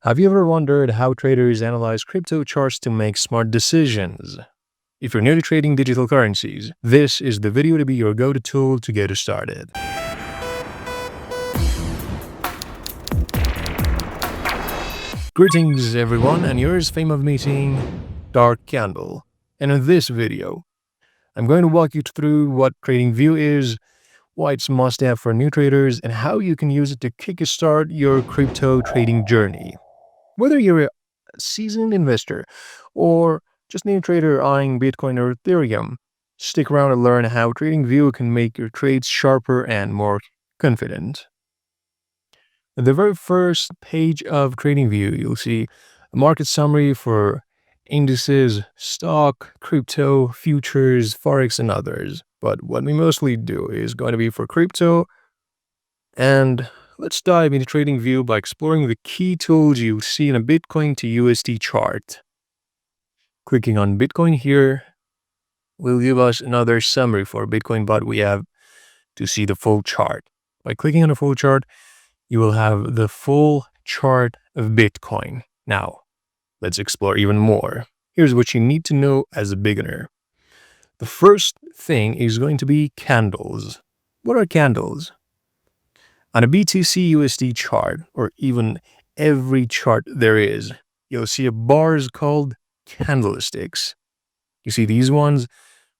Have you ever wondered how traders analyze crypto charts to make smart decisions? If you're new to trading digital currencies, this is the video to be your go-to tool to get started. Greetings everyone, and here's fame of meeting Dark Candle. And in this video, I'm going to walk you through what TradingView is, why it's must-have for new traders, and how you can use it to kickstart your crypto trading journey. Whether you're a seasoned investor or just new trader eyeing Bitcoin or Ethereum, stick around and learn how TradingView can make your trades sharper and more confident. At the very first page of TradingView, you'll see a market summary for indices, stock, crypto, futures, forex, and others. But what we mostly do is going to be for crypto. And let's dive into TradingView by exploring the key tools you see in a Bitcoin to USD chart. Clicking on Bitcoin here will give us another summary for Bitcoin, but we have to see the full chart. By clicking on the full chart, you will have the full chart of Bitcoin. Now, let's explore even more. Here's what you need to know as a beginner. The first thing is going to be candles. What are candles? On a BTC USD chart, or even every chart there is, you'll see bars called candlesticks. You see these ones,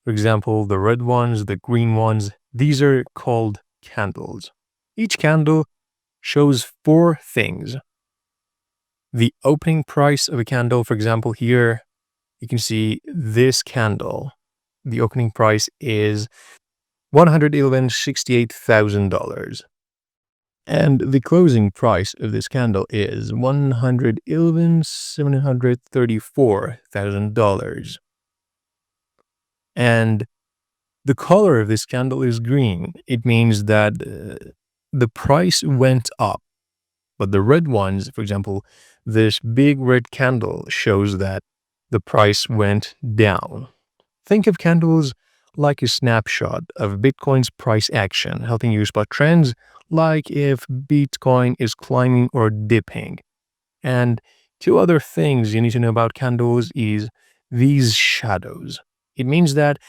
for example, the red ones, the green ones, these are called candles. Each candle shows four things. The opening price of a candle, for example, here, you can see this candle. The opening price is $168,000. And the closing price of this candle is $111,734,000. And the color of this candle is green. It means that the price went up. But the red ones, for example, this big red candle shows that the price went down. Think of candles like a snapshot of Bitcoin's price action, helping you spot trends like if Bitcoin is climbing or dipping. And two other things you need to know about candles is these shadows. It means that,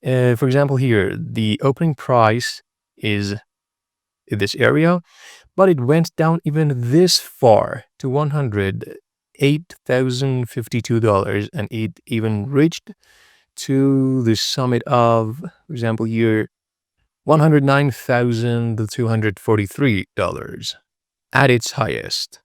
for example, here, the opening price is in this area, but it went down even this far to $108,052, and it even reached to the summit of, for example, here, $109,243 at its highest.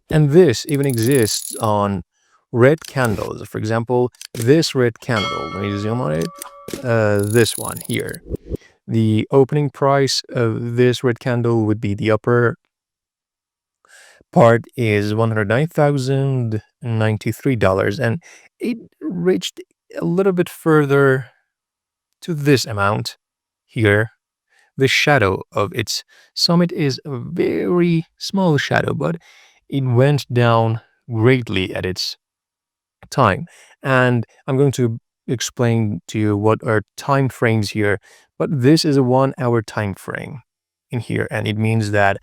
And this even exists on red candles. For example, this red candle, let me zoom on it, this one here. The opening price of this red candle would be the upper part is $109,093, and it reached a little bit further to this amount here. The shadow of its summit is a very small shadow, but it went down greatly at its time. And I'm going to explain to you what are time frames here, but this is a 1 hour time frame in here, and it means that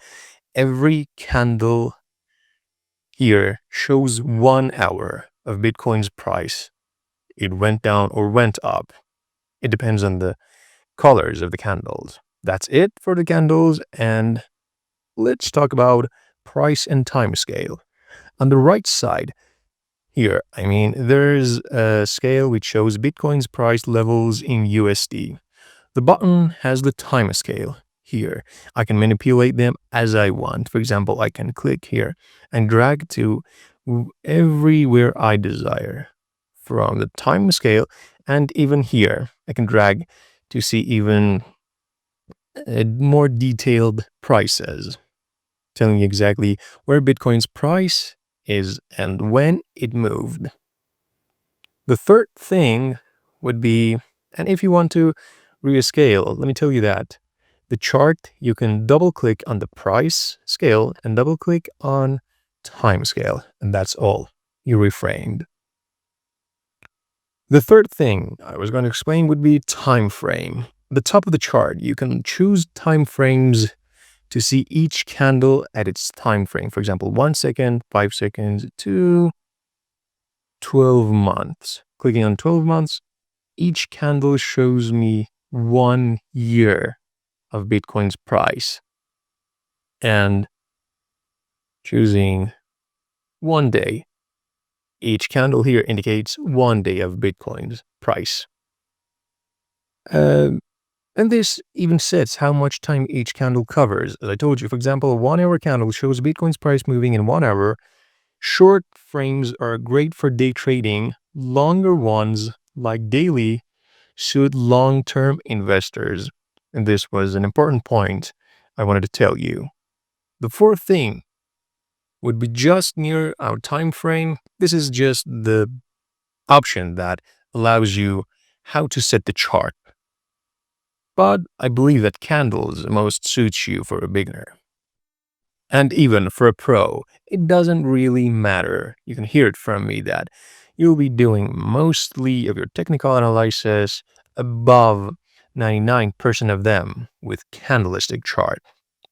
every candle here shows 1 hour of Bitcoin's price. It went down or went up. It depends on the colors of the candles. That's it for the candles, and let's talk about price and time scale. On the right side here, there's a scale which shows Bitcoin's price levels in USD. The button has the time scale here. I can manipulate them as I want. For example, I can click here and drag to everywhere I desire from the time scale, and even here I can drag to see even more detailed prices, telling you exactly where Bitcoin's price is and when it moved. The third thing would be, and if you want to rescale, let me tell you that the chart, you can double click on the price scale and double click on time scale, and that's all. You reframed. The third thing I was going to explain would be time frame. At the top of the chart, you can choose time frames to see each candle at its time frame. For example, 1 second, 5 seconds to 12 months. Clicking on 12 months, each candle shows me 1 year of Bitcoin's price. And choosing 1 day, each candle here indicates 1 day of Bitcoin's price. And this even sets how much time each candle covers. As I told you, for example, a 1 hour candle shows Bitcoin's price moving in 1 hour. Short frames are great for day trading. Longer ones, like daily, suit long-term investors. And this was an important point I wanted to tell you. The fourth thing would be just near our time frame. This is just the option that allows you how to set the chart. But I believe that candles most suits you for a beginner. And even for a pro, it doesn't really matter. You can hear it from me that you'll be doing mostly of your technical analysis, above 99% of them, with candlestick chart.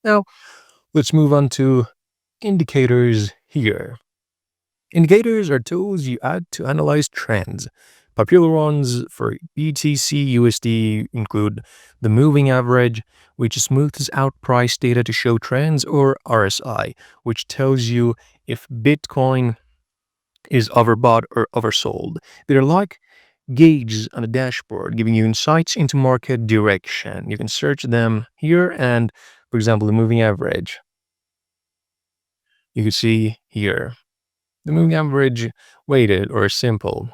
Now, let's move on to indicators here. Indicators are tools you add to analyze trends. Popular ones for BTC USD include the moving average, which smooths out price data to show trends, or RSI, which tells you if Bitcoin is overbought or oversold. They're like gauges on a dashboard, giving you insights into market direction. You can search them here, and for example, the moving average. You can see here the moving average weighted or simple,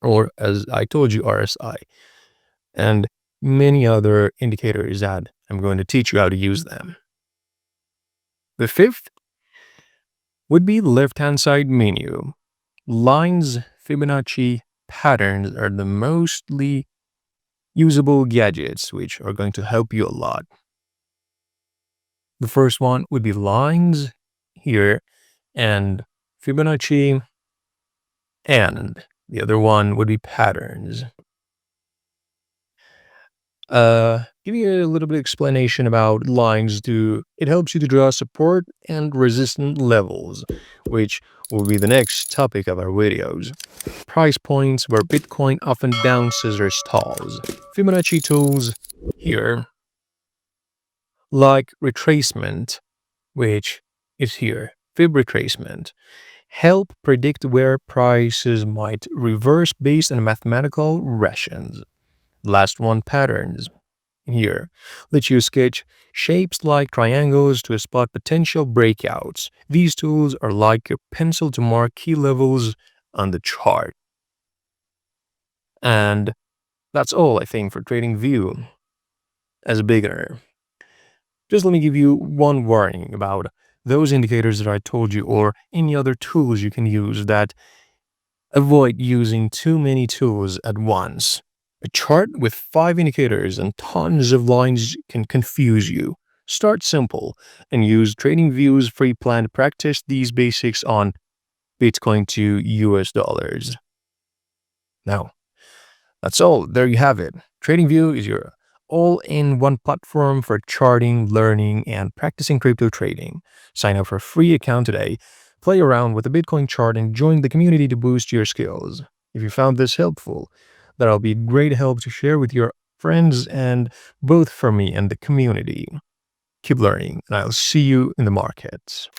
or as I told you, RSI, and many other indicators that I'm going to teach you how to use them. The fifth would be the left-hand side menu. Lines, Fibonacci, patterns are the mostly usable gadgets which are going to help you a lot. The first one would be lines here, and Fibonacci, and the other one would be patterns. Give you a little bit of explanation about lines. It helps you to draw support and resistance levels, which will be the next topic of our videos. Price points where Bitcoin often bounces or stalls. Fibonacci tools here, like retracement, which is here. Fib retracement help predict where prices might reverse based on mathematical rations. Last one, patterns. Here, let you sketch shapes like triangles to spot potential breakouts. These tools are like a pencil to mark key levels on the chart. And that's all, I think, for TradingView as a beginner. Just let me give you one warning about those indicators that I told you, or any other tools you can use, that avoid using too many tools at once. A chart with 5 indicators and tons of lines can confuse you. Start simple and use TradingView's free plan to practice these basics on Bitcoin to US dollars. Now, that's all. There you have it. TradingView is your all-in-one platform for charting, learning, and practicing crypto trading. Sign up for a free account today, play around with the Bitcoin chart, and join the community to boost your skills. If you found this helpful, that'll be a great help to share with your friends, and both for me and the community. Keep learning, and I'll see you in the markets.